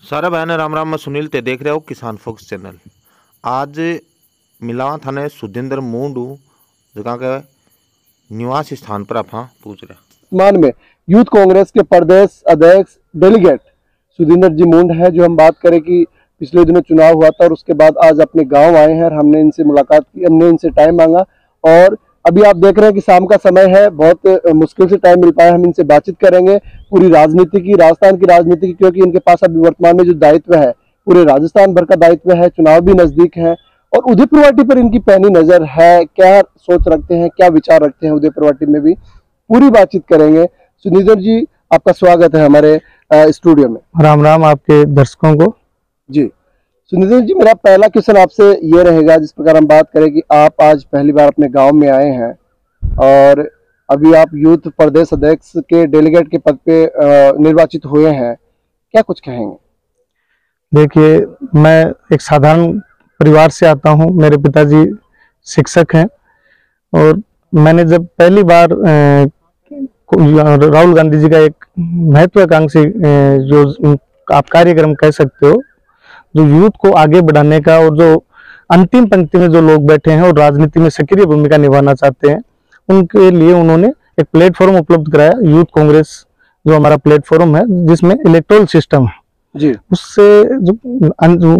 सारा बहन राम राम। मैं सुनील ते देख रहे हो किसान फोक्स चैनल। आज मिला थाने सुधिंदर मुंडू जगह के निवास स्थान पर आप पूछ रहे वर्तमान में यूथ कांग्रेस के प्रदेश अध्यक्ष डेलीगेट सुधिंदर जी मुंड है, जो हम बात करें कि पिछले दिनों चुनाव हुआ था और उसके बाद आज अपने गांव आए हैं और हमने इनसे मुलाकात की, हमने इनसे टाइम मांगा और अभी आप देख रहे हैं कि शाम का समय है, बहुत मुश्किल से टाइम मिल पाया। हम इनसे बातचीत करेंगे पूरी राजनीति की, राजस्थान की राजनीति की, क्योंकि इनके पास अभी वर्तमान में जो दायित्व है पूरे राजस्थान भर का दायित्व है, चुनाव भी नजदीक है और उदयपुर वाटी पर इनकी पैनी नजर है। क्या सोच रखते हैं, क्या विचार रखते हैं उदयपुर वाटी में भी पूरी बातचीत करेंगे। सुनीधर जी, आपका स्वागत है हमारे स्टूडियो में। राम राम आपके दर्शकों को। जी सुनीधर जी, मेरा पहला क्वेश्चन आपसे ये रहेगा, जिस प्रकार हम बात करें कि आप आज पहली बार अपने गांव में आए हैं और अभी आप यूथ प्रदेश अध्यक्ष के डेलीगेट के पद पे निर्वाचित हुए हैं, क्या कुछ कहेंगे? देखिए, मैं एक साधारण परिवार से आता हूं। मेरे पिताजी शिक्षक हैं और मैंने जब पहली बार राहुल गांधी जी का एक महत्वाकांक्षी जो आप कार्यक्रम कह सकते हो, जो यूथ को आगे बढ़ाने का और जो अंतिम पंक्ति में जो लोग बैठे हैं और राजनीति में सक्रिय भूमिका निभाना चाहते हैं, उनके लिए उन्होंने एक प्लेटफॉर्म उपलब्ध कराया। यूथ कांग्रेस जो हमारा प्लेटफॉर्म है, जिसमें इलेक्टोरल सिस्टम है जी, उससे जो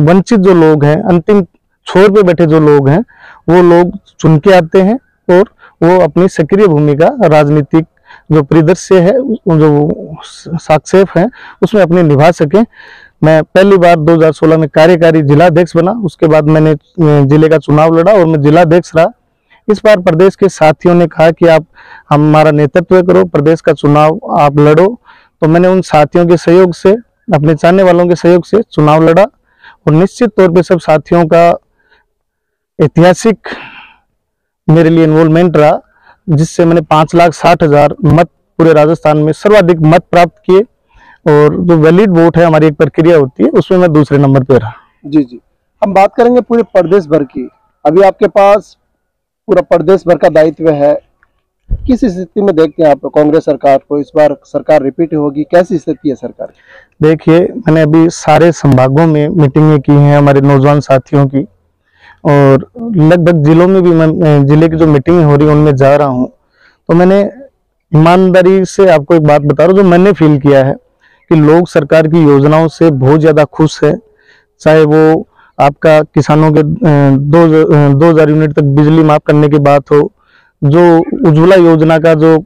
वंचित जो लोग हैं, अंतिम छोर पे बैठे जो लोग हैं, वो लोग चुन के आते हैं और वो अपनी सक्रिय भूमिका राजनीतिक जो परिदृश्य है, जो साक्षेप है, उसमें अपने निभा सके। मैं पहली बार 2016 में कार्यकारी जिलाध्यक्ष बना, उसके बाद मैंने जिले का चुनाव लड़ा और मैं जिलाध्यक्ष रहा। इस बार प्रदेश के साथियों ने कहा कि आप हमारा नेतृत्व करो, प्रदेश का चुनाव आप लड़ो, तो मैंने उन साथियों के सहयोग से, अपने चाहने वालों के सहयोग से चुनाव लड़ा और निश्चित तौर पे सब साथियों का ऐतिहासिक मेरे लिए इन्वॉल्वमेंट रहा, जिससे मैंने 5,60,000 मत पूरे राजस्थान में सर्वाधिक मत प्राप्त किए और जो वैलिड वोट है, हमारी एक प्रक्रिया होती है, उसमें मैं दूसरे नंबर पे रहा। जी जी, हम बात करेंगे पूरे प्रदेश भर की। अभी आपके पास पूरा प्रदेश भर का दायित्व है, किस स्थिति में देखते हैं आप कांग्रेस सरकार को? इस बार सरकार रिपीट होगी, कैसी स्थिति है सरकार की? देखिए, मैंने अभी सारे संभागों में मीटिंगें की हैं हमारे नौजवान साथियों की, और लगभग जिलों में भी मैं जिले की जो मीटिंग हो रही है उनमें जा रहा हूं। तो मैंने ईमानदारी से आपको एक बात बता रहा हूं, जो मैंने फील किया है कि लोग सरकार की योजनाओं से बहुत ज्यादा खुश है। चाहे वो आपका किसानों के 2,000 यूनिट तक बिजली माफ करने की बात हो, जो उज्ज्वला योजना का जो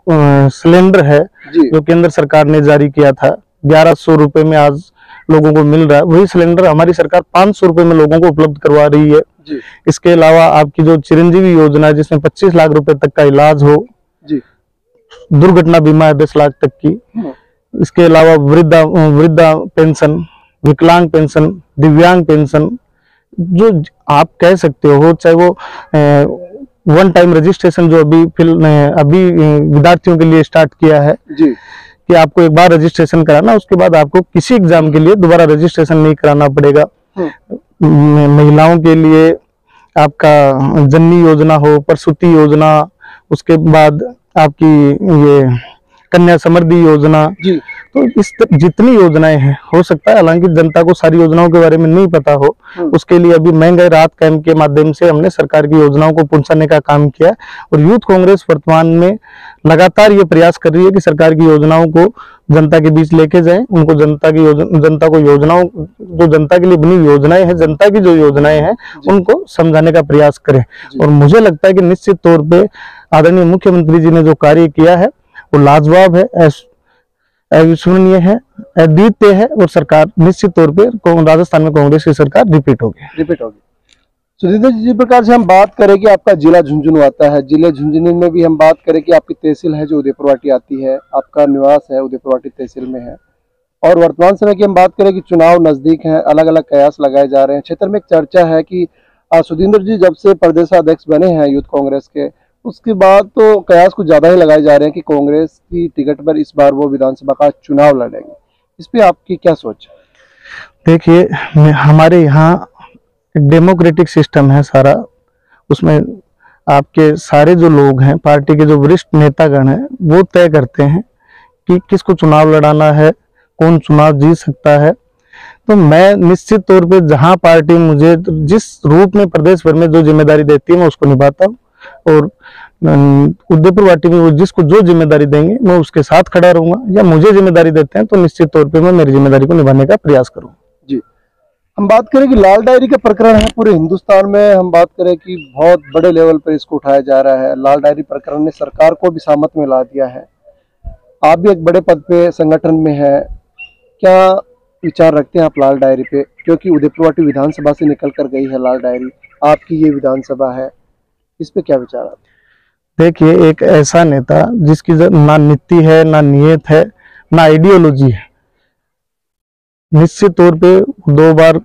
सिलेंडर है जो केंद्र सरकार ने जारी किया था, 1100 रुपए में आज लोगों को मिल रहा है, वही सिलेंडर हमारी सरकार 500 रुपए में लोगों को उपलब्ध करवा रही है जी। इसके अलावा आपकी जो चिरंजीवी योजना है, जिसमें 25 लाख रुपए तक का इलाज हो जी, दुर्घटना बीमा है 10 लाख तक की, इसके अलावा वृद्धा पेंशन, विकलांग पेंशन, दिव्यांग पेंशन, जो आप कह सकते हो, चाहे वो वन टाइम रजिस्ट्रेशन जो अभी विद्यार्थियों के लिए स्टार्ट किया है जी, कि आपको एक बार रजिस्ट्रेशन कराना, उसके बाद आपको किसी एग्जाम के लिए दोबारा रजिस्ट्रेशन नहीं कराना पड़ेगा। महिलाओं के लिए आपका जननी योजना हो, प्रसूति योजना, उसके बाद आपकी ये कन्या समृद्धि योजना जी, तो इस जितनी योजनाएं हैं, हो सकता है हालांकि जनता को सारी योजनाओं के बारे में नहीं पता हो, उसके लिए अभी महंगाई राहत कैंप के माध्यम से हमने सरकार की योजनाओं को पहुंचाने का काम किया और यूथ कांग्रेस वर्तमान में लगातार ये प्रयास कर रही है कि सरकार की योजनाओं को जनता के बीच लेके जाए, उनको जनता को योजनाओं, जो जनता के लिए बनी योजनाएं हैं, जनता की जो योजनाएं हैं, उनको समझाने का प्रयास करें। और मुझे लगता है कि निश्चित तौर पर आदरणीय मुख्यमंत्री जी ने जो कार्य किया है वो लाजवाब है, अविस्मरणीय है, अद्वितीय है और सरकार निश्चित तौर पे राजस्थान में कांग्रेस की सरकार रिपीट होगी। सुधींदर जी, जिस प्रकार से हम बात करें कि आपका जिला झुंझुनू आता है, जिले झुंझुनू में भी हम बात करें कि आपकी तहसील है जो उदयपुर वाटी आती है, आपका निवास है उदयपुर वाटी तहसील में है, और वर्तमान समय की हम बात करें कि चुनाव नजदीक है, अलग अलग कयास लगाए जा रहे हैं। क्षेत्र में एक चर्चा है कि सुधींदर जी जब से प्रदेशाध्यक्ष बने हैं यूथ कांग्रेस के, उसके बाद तो कयास कुछ ज्यादा ही लगाए जा रहे हैं कि कांग्रेस की टिकट पर इस बार वो विधानसभा का चुनाव लड़ेंगे। इस पे आपकी क्या सोच है? देखिए, हमारे यहाँ एक डेमोक्रेटिक सिस्टम है सारा, उसमें आपके सारे जो लोग हैं, पार्टी के जो वरिष्ठ नेतागण हैं, वो तय करते हैं कि किसको चुनाव लड़ाना है, कौन चुनाव जीत सकता है। तो मैं निश्चित तौर पे जहां पार्टी मुझे जिस रूप में प्रदेश भर में जो जिम्मेदारी देती है मैं उसको निभाता हूँ, और उदयपुर पार्टी में वो जिसको जो जिम्मेदारी देंगे मैं उसके साथ खड़ा रहूंगा, या मुझे जिम्मेदारी देते हैं तो निश्चित तौर पे मैं मेरी जिम्मेदारी को निभाने का प्रयास करूँ। जी, हम बात करें कि लाल डायरी का प्रकरण है पूरे हिंदुस्तान में, हम बात करें कि बहुत बड़े लेवल पर इसको उठाया जा रहा है। लाल डायरी प्रकरण ने सरकार को भी सामत में ला दिया है। आप भी एक बड़े पद पे संगठन में है, क्या विचार रखते हैं आप लाल डायरी पे? क्योंकि उदयपुर पार्टी विधानसभा से निकल कर गई है लाल डायरी, आपकी ये विधानसभा है, इस पे क्या विचार आप? देखिए, एक ऐसा नेता जिसकी ना नीति है, ना नियत है, ना आइडियोलॉजी है, निश्चित तौर पे 2 बार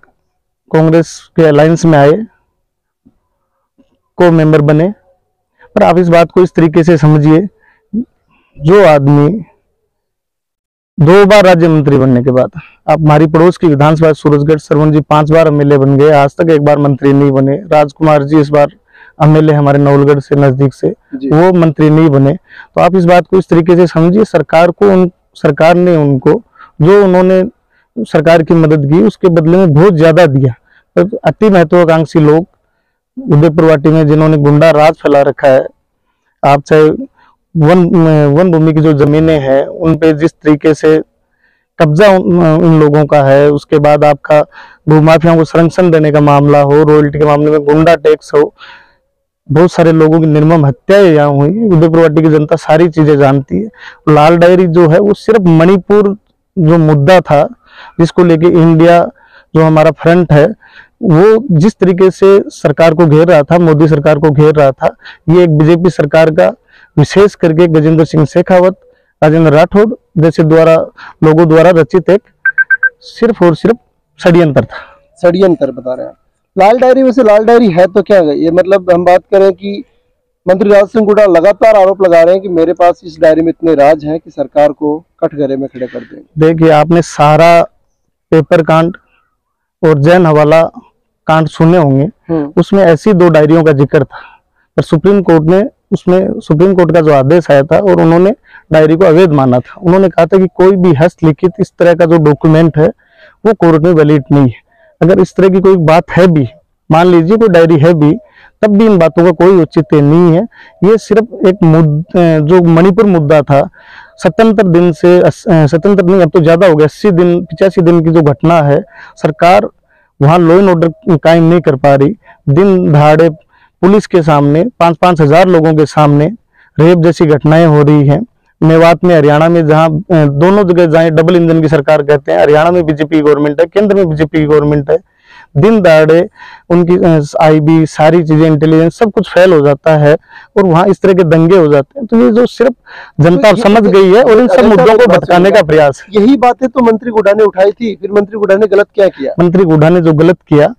कांग्रेस के अलायंस में आए, को मेंबर बने, पर आप इस बात को इस तरीके से समझिए, जो आदमी 2 बार राज्य मंत्री बनने के बाद, आप हमारी पड़ोस की विधानसभा सूरजगढ़, सरवण जी 5 बार एमएलए बन गए, आज तक 1 बार मंत्री नहीं बने। राजकुमार जी इस बार एमएलए हमारे नवलगढ़ से नजदीक से, वो मंत्री नहीं बने। तो आप इस बात को इस तरीके से समझिए, सरकार ने उनको जो उन्होंने सरकार की मदद की उसके बदले में बहुत ज्यादा दिया। तो अति महत्वाकांक्षी लोग उदयपुर वाटी में जिन्होंने गुंडा राज फैला रखा है, आप चाहे वन भूमि की जो जमीनें हैं उन पे जिस तरीके से कब्जा उन लोगों का है, उसके बाद आपका भूमाफियाओं को संरक्षण देने का मामला हो, रॉयल्टी के मामले में गुंडा टैक्स हो, बहुत सारे लोगों की निर्मम हत्याएं यहाँ हुई। उदयपुर वाटी की जनता सारी चीजें जानती है। लाल डायरी जो है वो सिर्फ मणिपुर जो मुद्दा था, जिसको लेके इंडिया जो हमारा फ्रंट है वो जिस तरीके से सरकार को घेर रहा था, मोदी सरकार को घेर रहा था, ये एक बीजेपी सरकार का विशेष करके गजेंद्र सिंह शेखावत, राजेंद्र राठौड़ जैसे लोगों द्वारा रचित एक सिर्फ और सिर्फ षड्यंत्र था। षड्यंत्र बता रहे हैं लाल डायरी। वैसे लाल डायरी है तो क्या है ये? मतलब हम बात करें कि मंत्री राज सिंह गुडा लगातार आरोप लगा रहे हैं कि मेरे पास इस डायरी में इतने राज हैं कि सरकार को कटघरे में खड़े कर देंगे। देखिए, आपने सारा पेपर कांड और जैन हवाला कांड सुने होंगे, उसमें ऐसी 2 डायरियों का जिक्र था, पर सुप्रीम कोर्ट का जो आदेश आया था और उन्होंने डायरी को अवैध माना था। उन्होंने कहा था कि कोई भी हस्तलिखित इस तरह का जो डॉक्यूमेंट है वो कोर्ट में वैलिड नहीं है। अगर इस तरह की कोई बात है भी, मान लीजिए कोई डायरी है भी, तब भी इन बातों का कोई औचित्य नहीं है। ये सिर्फ एक जो मणिपुर मुद्दा था, 77 दिन से 77 नहीं, अब तो ज्यादा हो गया, 80 दिन 85 दिन की जो घटना है, सरकार वहां लॉ एंड ऑर्डर कायम नहीं कर पा रही। दिन दहाड़े पुलिस के सामने 5-5 हजार लोगों के सामने रेप जैसी घटनाएं हो रही हैं। मेवात में, हरियाणा में, जहां दोनों जगह जहां डबल इंजन की सरकार कहते हैं, हरियाणा में बीजेपी की गवर्नमेंट है, केंद्र में बीजेपी की गवर्नमेंट है, दिन दहाड़े उनकी आईबी सारी चीजें, इंटेलिजेंस सब कुछ फेल हो जाता है और वहां इस तरह के दंगे हो जाते हैं। तो ये जो सिर्फ जनता समझ गई है और इन सब मुद्दों को भटकाने का प्रयास है। यही बातें तो मंत्री गुडा ने उठाई थी, फिर मंत्री गुडा ने गलत क्या किया? मंत्री गुडा ने जो गलत किया,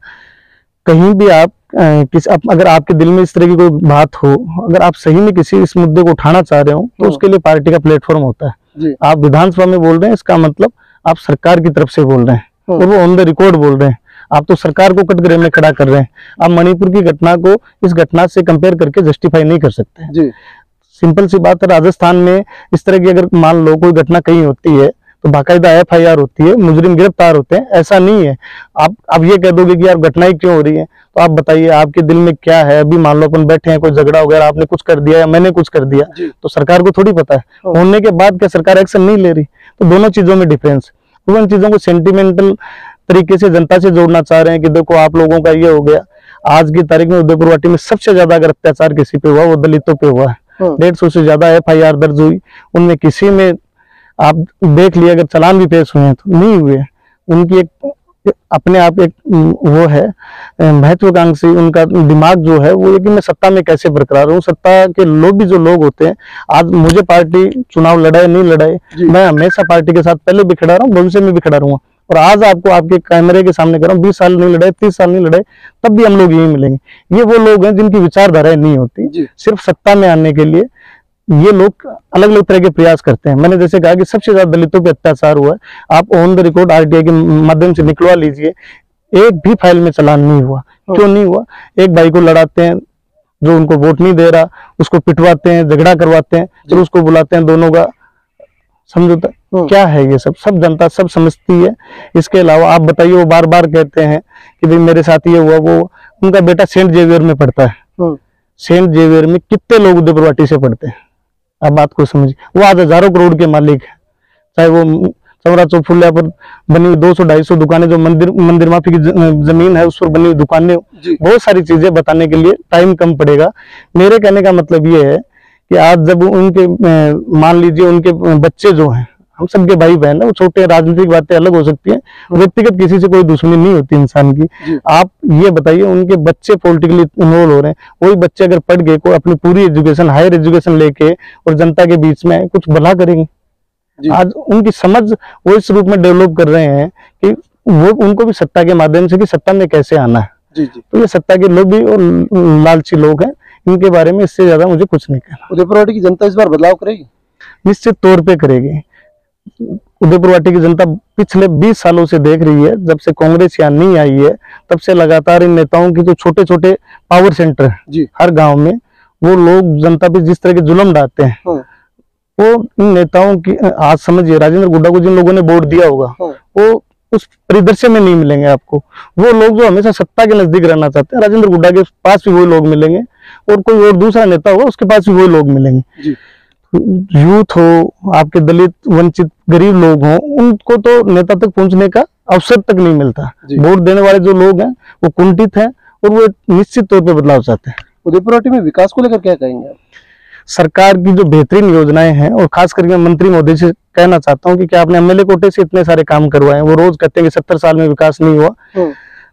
कहीं भी आप अगर आपके दिल में इस तरह की कोई बात हो, अगर आप सही में किसी इस मुद्दे को उठाना चाह रहे हो तो उसके लिए पार्टी का प्लेटफॉर्म होता है। आप विधानसभा में बोल रहे हैं, इसका मतलब आप सरकार की तरफ से बोल रहे हैं और वो ऑन द रिकॉर्ड बोल रहे हैं। आप तो सरकार को कटघरे में खड़ा कर रहे हैं। आप मणिपुर की घटना को इस घटना से कंपेयर करके जस्टिफाई नहीं कर सकते। सिंपल सी बात है, राजस्थान में इस तरह की अगर मान लो कोई घटना कहीं होती है तो बाकायदा FIR होती है, मुजरिम गिरफ्तार होते हैं। ऐसा नहीं है आप ये कह दोगे कि यार घटनाएं क्यों हो रही है, तो आप बताइए आपके दिल में क्या है। अभी मान लो अपन बैठे हैं, कोई झगड़ा हो गया, आपने कुछ कर दिया या मैंने कुछ कर दिया, तो सरकार को थोड़ी पता है। होने के बाद क्या सरकार एक्शन नहीं ले रही? तो दोनों चीजों में डिफरेंस। उन चीजों को सेंटिमेंटल तरीके से जनता से जोड़ना चाह रहे हैं कि देखो आप लोगों का ये हो गया। आज की तारीख में उदयपुर वाटी में सबसे ज्यादा अगर अत्याचार किसी पे हुआ वो दलितों पे हुआ है। 150 से ज्यादा FIR दर्ज हुई, उनमें किसी में आप देख लिए अगर चालान भी पेश हुए हैं तो नहीं हुए। उनकी एक अपने आप एक वो है महत्वाकांक्षी, उनका दिमाग जो है वो है कि मैं सत्ता में कैसे बरकरार हूँ। सत्ता के लोभी जो लोग होते हैं, आज मुझे पार्टी चुनाव लड़ाए नहीं लड़ाए, मैं हमेशा पार्टी के साथ पहले भी खड़ा रहा हूँ, भविष्य में भी खड़ा रहूंगा। और आज आपको आपके कैमरे के सामने कर रहा हूँ, 20 साल नहीं लड़ाए, 30 साल नहीं लड़ाए, तब भी हम लोग यही मिलेंगे। ये वो लोग हैं जिनकी विचारधाराएं नहीं होती, सिर्फ सत्ता में आने के लिए ये लोग अलग अलग तरह के प्रयास करते हैं। मैंने जैसे कहा कि सबसे ज्यादा दलितों पे अत्याचार हुआ है। आप ऑन द रिकॉर्ड RTI के माध्यम से निकलवा लीजिए, एक भी फाइल में चालान नहीं हुआ। क्यों नहीं हुआ? एक भाई को लड़ाते हैं जो उनको वोट नहीं दे रहा, उसको पिटवाते हैं, झगड़ा करवाते हैं, फिर उसको बुलाते हैं, दोनों का समझौता क्या है? ये सब जनता सब समझती है। इसके अलावा आप बताइए, वो बार बार कहते हैं कि भाई मेरे साथ ये हुआ, वो उनका बेटा सेंट जेवियर में पढ़ता है। सेंट जेवियर में कितने लोग उदयपुर वाटी से पढ़ते हैं? आप बात को समझिए। वो आज हजारों करोड़ के मालिक है। चाहे वो चौरा चौफुलिया पर बनी हुई 200-250 दुकानें, जो मंदिर माफी की जमीन है उस पर बनी हुई दुकानें, बहुत सारी चीजें बताने के लिए टाइम कम पड़ेगा। मेरे कहने का मतलब ये है कि आज जब उनके मान लीजिए उनके बच्चे जो हैं, हम सबके भाई बहन है, वो छोटे, राजनीतिक बातें अलग हो सकती हैं, व्यक्तिगत किसी से कोई दुश्मनी नहीं होती इंसान की। आप ये बताइए, उनके बच्चे पॉलिटिकली इन्वॉल्व हो रहे हैं, वही बच्चे अगर पढ़ के को अपनी पूरी एजुकेशन, हायर एजुकेशन लेके और जनता के बीच में कुछ भला करेंगे। आज उनकी समझ वो इस रूप में डेवलप कर रहे हैं कि वो उनको भी सत्ता के माध्यम से कि सत्ता में कैसे आना है। तो ये सत्ता के लोग भी और लालची लोग हैं, इनके बारे में इससे ज्यादा मुझे कुछ नहीं कहना। उदयपुर वाटी की जनता इस बार बदलाव करेगी? निश्चित तौर पे करेगी। उदयपुर वाटी की जनता पिछले 20 सालों से देख रही है, जब से कांग्रेस यहाँ नहीं आई है तब से लगातार इन नेताओं की जो छोटे छोटे पावर सेंटर है हर गांव में, वो लोग जनता पे जिस तरह के जुल्म डालते हैं, वो इन नेताओं की, आज समझिए राजेंद्र गुड्डा को जिन लोगों ने वोट दिया होगा वो उस परिदृश्य में नहीं मिलेंगे आपको। वो लोग जो हमेशा सत्ता के नजदीक रहना चाहते हैं, राजेंद्र गुड्डा के पास भी वही लोग मिलेंगे, और कोई और दूसरा नेता होगा उसके पास भी वही लोग मिलेंगे। यूथ हो, आपके दलित, वंचित, गरीब लोग हों, उनको तो नेता तक पहुंचने का अवसर तक नहीं मिलता। वोट देने वाले जो लोग हैं वो कुंठित हैं और वो निश्चित तौर पर बदलाव चाहते हैं। उदयपुर वाटी में विकास को लेकर क्या कहेंगे आप? सरकार की जो बेहतरीन योजनाएं हैं, और खास करके मंत्री महोदय से कहना चाहता हूं कि क्या आपने एमएलए कोटे से इतने सारे काम करवाए हैं। वो रोज कहते हैं कि 70 साल में विकास नहीं हुआ।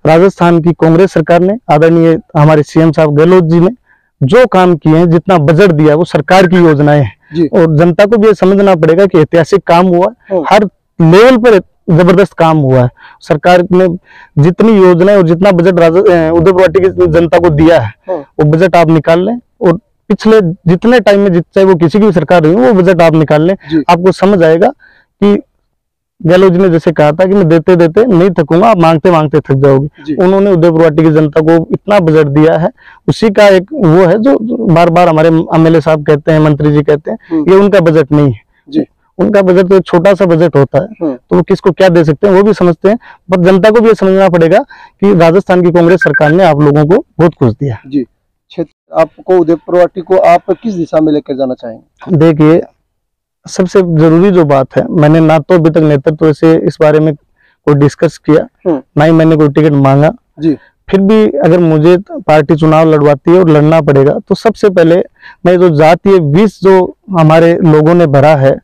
राजस्थान की कांग्रेस सरकार ने, आदरणीय हमारे सीएम साहब गहलोत जी ने जो काम किए हैं, जितना बजट दिया है, वो सरकार की योजनाएं हैं। और जनता को भी ये समझना पड़ेगा कि ऐतिहासिक काम हुआ, हर लेवल पर जबरदस्त काम हुआ है। सरकार ने जितनी योजनाएं और जितना बजट उदयपुर वाटी की जनता को दिया है, वो बजट आप निकाल लें, और पिछले जितने टाइम में, चाहे वो किसी की भी सरकार रही हो, वो बजट आप निकाल लें, आपको समझ आएगा कि गहलोत जी ने जैसे कहा था कि मैं देते देते नहीं थकूंगा, आप मांगते मांगते थक जाओगे। उन्होंने उदयपुर वाटी की जनता को इतना बजट दिया है, उसी का एक वो है जो बार बार हमारे एमएलए साहब कहते हैं, मंत्री जी कहते हैं, ये उनका बजट नहीं है। उनका बजट तो एक छोटा सा बजट होता है, तो वो किसको क्या दे सकते हैं वो भी समझते हैं, पर जनता को भी ये समझना पड़ेगा कि राजस्थान की कांग्रेस सरकार ने आप लोगों को बहुत कुछ दिया। जी, क्षेत्र आपको, उदयपुर वाटी को आप किस दिशा में लेकर जाना चाहेंगे? देखिए, सबसे जरूरी जो बात है, मैंने ना तो अभी तक नेतृत्व से इस बारे में कोई डिस्कस किया, ना ही मैंने कोई टिकट मांगा। फिर भी अगर मुझे पार्टी चुनाव लड़वाती है और लड़ना पड़ेगा, तो सबसे पहले मैं जो जातीय विष जो हमारे लोगों ने भरा है,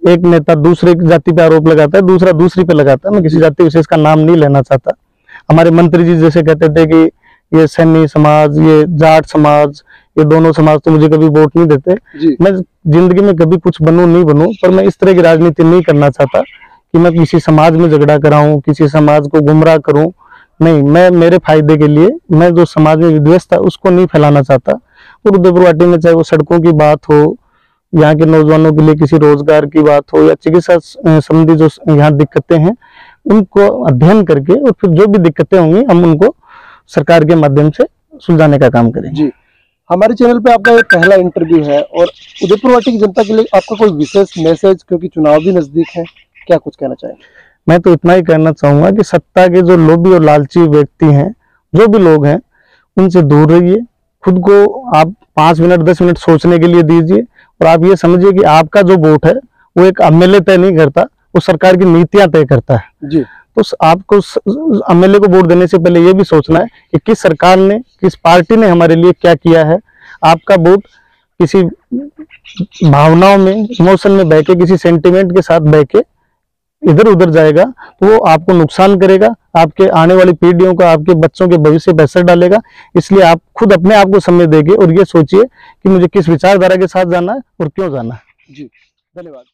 एक नेता दूसरे जाति पे आरोप लगाता है, दूसरा दूसरी पे लगाता है, मैं किसी जाति विशेष का नाम नहीं लेना चाहता। हमारे मंत्री जी जैसे कहते थे कि ये सैनी समाज, ये जाट समाज, ये दोनों समाज तो मुझे कभी वोट नहीं देते। मैं जिंदगी में कभी कुछ बनूं नहीं बनूं, पर मैं इस तरह की राजनीति नहीं करना चाहता कि मैं किसी समाज में झगड़ा कराऊं, किसी समाज को गुमराह करूं। नहीं, मैं मेरे फायदे के लिए, मैं जो समाज में विद्वेष था उसको नहीं फैलाना चाहता। और उदयपुर वाटी में चाहे वो सड़कों की बात हो, यहाँ के नौजवानों के लिए किसी रोजगार की बात हो, या चिकित्सा संबंधी जो यहाँ दिक्कतें हैं, उनको अध्ययन करके और फिर जो भी दिक्कतें होंगी हम उनको सरकार के माध्यम से सुलझाने का काम करेंगे। जी, हमारे चैनल पे आपका ये पहला इंटरव्यू है, और उदयपुर वाटी की जनता के लिए आपका कोई विशेष मैसेज, क्योंकि चुनाव भी नजदीक है, क्या कुछ कहना चाहेंगे? मैं तो इतना ही कहना चाहूंगा कि सत्ता के जो लोभी और लालची व्यक्ति हैं, जो भी लोग हैं, उनसे दूर रहिए। खुद को आप 5 मिनट 10 मिनट सोचने के लिए दीजिए, और आप ये समझिए कि आपका जो वोट है वो एक एमएलए तय नहीं करता, वो सरकार की नीतियां तय करता है। जी, तो आपको एमएलए को वोट देने से पहले ये भी सोचना है कि किस सरकार ने, किस पार्टी ने हमारे लिए क्या किया है। आपका वोट किसी भावनाओं में, इमोशन में बह के, किसी सेंटिमेंट के साथ बह के इधर उधर जाएगा तो वो आपको नुकसान करेगा, आपके आने वाली पीढ़ियों का, आपके बच्चों के भविष्य पर असर डालेगा। इसलिए आप खुद अपने आप को समय देंगे और ये सोचिए कि मुझे किस विचारधारा के साथ जाना है और क्यों जाना है। जी, धन्यवाद।